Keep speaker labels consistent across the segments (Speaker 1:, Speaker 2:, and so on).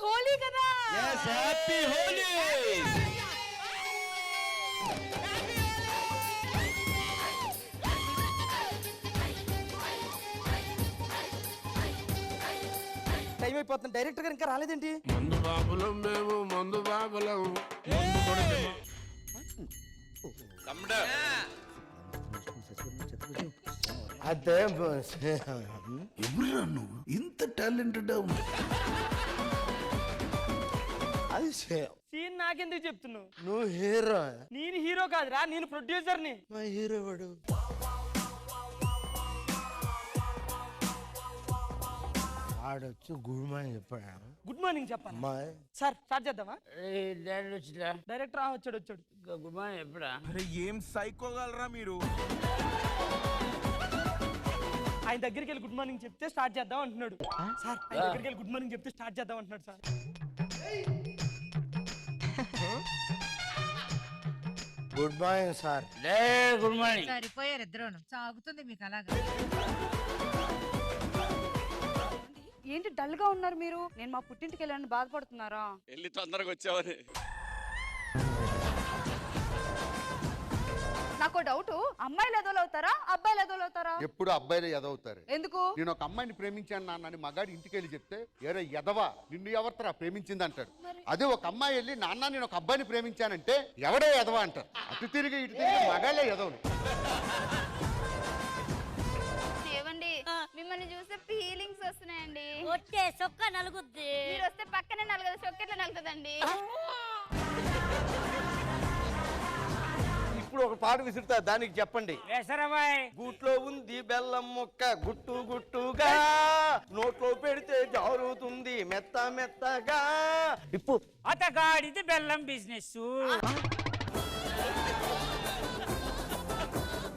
Speaker 1: హోలీ కదా.
Speaker 2: yes happy holi
Speaker 3: time అయిపోతుంది. Director గారు ఇంకా రాలేదేంటి?
Speaker 4: మందు బాబులం మేము మందు బాబులం.
Speaker 2: తమ్ముడు
Speaker 3: అదే
Speaker 4: ఎవరురా నువ్వు ఇంత టాలెంటెడ్
Speaker 3: అది
Speaker 1: సీన్ నాకెందుకు చెప్తున్నావు?
Speaker 3: నువ్వు హీరో.
Speaker 1: నేను హీరో కాదురా, నేను ప్రొడ్యూసర్ ని.
Speaker 3: మా హీరో వాడు ఆడొచ్చు గుడ్ మార్నింగ్ చెప్పాడు.
Speaker 1: గుడ్ మార్నింగ్ చెప్పాలి
Speaker 3: అమ్మాయి
Speaker 1: సార్. స్టార్ట్ చేద్దామా?
Speaker 5: డాడీ వచ్చిరా?
Speaker 1: డైరెక్టర్ వచ్చాడు.
Speaker 5: గుడ్ మార్నింగ్ ఎప్పుడా?
Speaker 6: అరే ఏం సైకోగలరా మీరు?
Speaker 1: ఆయన దగ్గరికి వెళ్ళి గుడ్ మార్నింగ్ చెప్తే స్టార్ట్ చేద్దాం అంటున్నాడు సార్. ఆయన దగ్గరికి వెళ్ళి గుడ్ మార్నింగ్ చెప్తే స్టార్ట్ చేద్దాం అంటున్నాడు sir.
Speaker 3: Good morning sir.
Speaker 5: Good morning.
Speaker 7: సరిపోయారు ఇద్దరును. సాగుతుంది మీకు అలాగా.
Speaker 8: ఏంటి డల్ గా ఉన్నారు మీరు? నేను మా పుట్టింటికి వెళ్ళాలని బాధపడుతున్నారా?
Speaker 2: వెళ్ళి తొందరగా వచ్చావని.
Speaker 8: నాకు డౌట్, అమ్మాయిలు ఎదోలవుతారా అబ్బాయిలు ఎదోలవుతారా?
Speaker 9: ఎప్పుడు అబ్బాయిలే ఎదవుతారు.
Speaker 8: ఎందుకు?
Speaker 9: నేను ఒక అమ్మాయిని ప్రేమించాను నాన్నని మగాడి ఇంటికి వెళ్ళి చెప్తే ఏరే ఎదవా నిన్ను ఎవరితరా ప్రేమించింది అంటాడు. అదే ఒక అమ్మాయి వెళ్ళి నాన్న నేను ఒక అబ్బాయిని ప్రేమించానంటే ఎవడే ఎదవా అంటారు. అటు తిరిగి ఇటు తిరిగి మగాళ్ళే ఎదవలు.
Speaker 10: ఏవండి, మిమ్మల్ని చూస్తే ఫీలింగ్స్ వస్తున్నాయండి.
Speaker 7: వచ్చే సొక్క నలుగుద్ది.
Speaker 10: మీరు వస్తే పక్కనే నలగదు, సొక్కెట్లా నలుగుతుందండి.
Speaker 3: ఇప్పుడు ఒక పాట విసురుతా, దానికి చెప్పండి.
Speaker 5: వేసరబాయ్.
Speaker 3: గూట్లో ఉంది బెల్లం ముక్క గుట్టు గుట్టుగా, నోట్లో పెడితే జారుతుంది మెత్త మెత్తగా. ఇప్పుడు
Speaker 5: అతగాడిది బెల్లం బిజినెస్.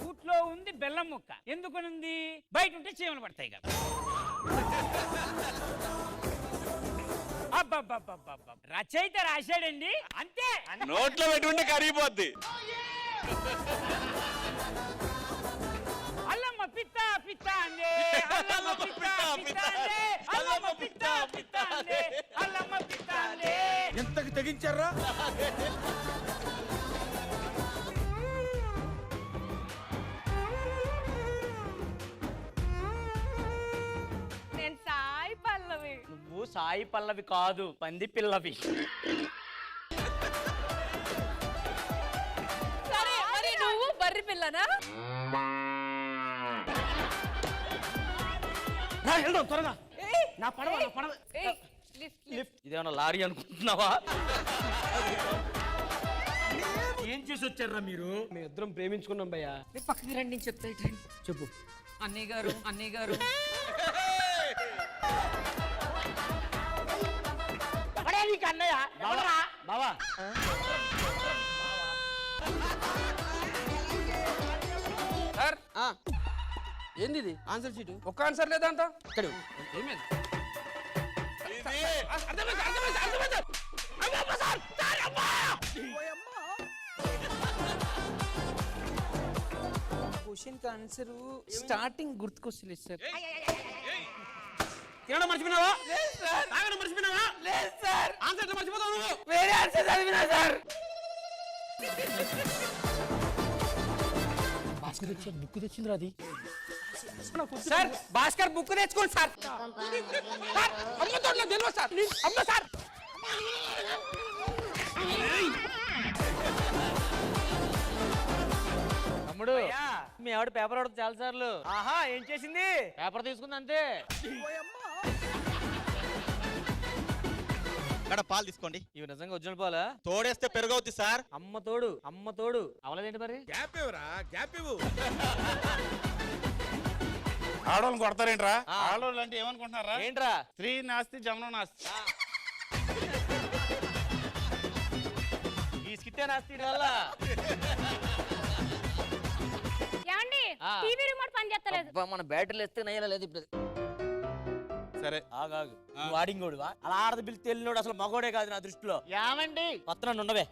Speaker 5: గూట్లో ఉంది బెల్లం ముక్క. ఎందుకనుంది? బయట ఉంటే చీమలు పడతాయి కదా. అబ్బబ్బబ్బబ్బబ్బ. రచయిత రాశాడండి అంతే.
Speaker 2: నోట్లో పెట్టుకుంటే కరిగిపోద్ది.
Speaker 5: అల్లమ్మ పిత్త పిత్త అందే, అల్లమ్మ పిత్త పిత్త అందే, అల్లమ్మ పిత్త పిత్త అందే, అల్లమ్మ పిత్త అందే.
Speaker 6: ఎంతకి తెగించారా?
Speaker 8: నేను సాయి పల్లవి.
Speaker 1: నువ్వు సాయి పల్లవి కాదు, పంది పిల్లవి.
Speaker 8: సరే మరి నువ్వు బర్రి పిల్లనా?
Speaker 1: వెళ్దాం త్వరగా. నా పడవ ఇదేమన్నా లారీ అనుకుంటున్నావా? ఏం చేసి వచ్చారా మీరు? మేము ఇద్దరం ప్రేమించుకున్నాం భయ్యా.
Speaker 7: పక్కకి రండి చెప్తా.
Speaker 1: చెప్పు.
Speaker 7: అన్నయ్య గారు
Speaker 1: అన్నయ్య బావా.
Speaker 3: సార్ ఏంది ఇది? ఆన్సర్ షీట్ ఒక్క ఆన్సర్ లేదా అంట? ఇక్కడ ఏమైంది?
Speaker 1: క్వశ్చన్ కి ఆన్సర్ స్టార్టింగ్ గుర్తుకొస్తలేదు సార్. తినడం మర్చిపోయినావా? తాగడం మర్చిపోయినావా? లేదు సార్. ఆన్సర్ మర్చిపోతావు నువ్వు. వేరే ఆన్సర్ చదివినా సార్. భాస్కర్ తెచ్చాడు, బుక్ తెచ్చింది అది. సార్ భాస్కర్ బుక్ తెచ్చుకోండి సార్. అమ్మ తోటలో తెలియదు సార్. అమ్మ సార్. తమ్ముడు మీ ఆవిడ పేపర్ ఆడుతుంది చాలా సార్లు. ఆహా ఏం చేసింది? పేపర్ తీసుకుంది అంతే.
Speaker 2: ఇక్కడ పాలు తీసుకోండి.
Speaker 1: ఇవి నిజంగా ఒరిజినల్ పాలా?
Speaker 2: తోడేస్తే పెరుగవుద్ది సార్.
Speaker 1: అమ్మ తోడు అవలేదేంటి మరి?
Speaker 6: గ్యాప్ ఇవ్వరా? గ్యాప్ ఇవ్వు.
Speaker 4: ఆడవాళ్ళని కొడతారేంట్రా? ఆడవాళ్ళు అంటే ఏమనుకుంటున్నారా?
Speaker 1: ఏంట్రా?
Speaker 4: స్త్రీ నాస్తి జమనం నాస్తి.
Speaker 1: ఈ స్కిట్టే నాస్తి వల్ల
Speaker 10: ఏమండి, టీవీ రిమోట్ పని చేస్తలేదు.
Speaker 1: మన బ్యాటరీలు ఎత్తే నయ్యలా లేదు ఇప్పుడు.
Speaker 2: సరే
Speaker 1: ఆగాగు. వాడింగోడువా? అలా ఆడది పిలిచి తెలియనోడు అసలు మగోడే కాదు నా దృష్టిలో.
Speaker 4: ఏమండి
Speaker 1: పత్తన ఉండవే.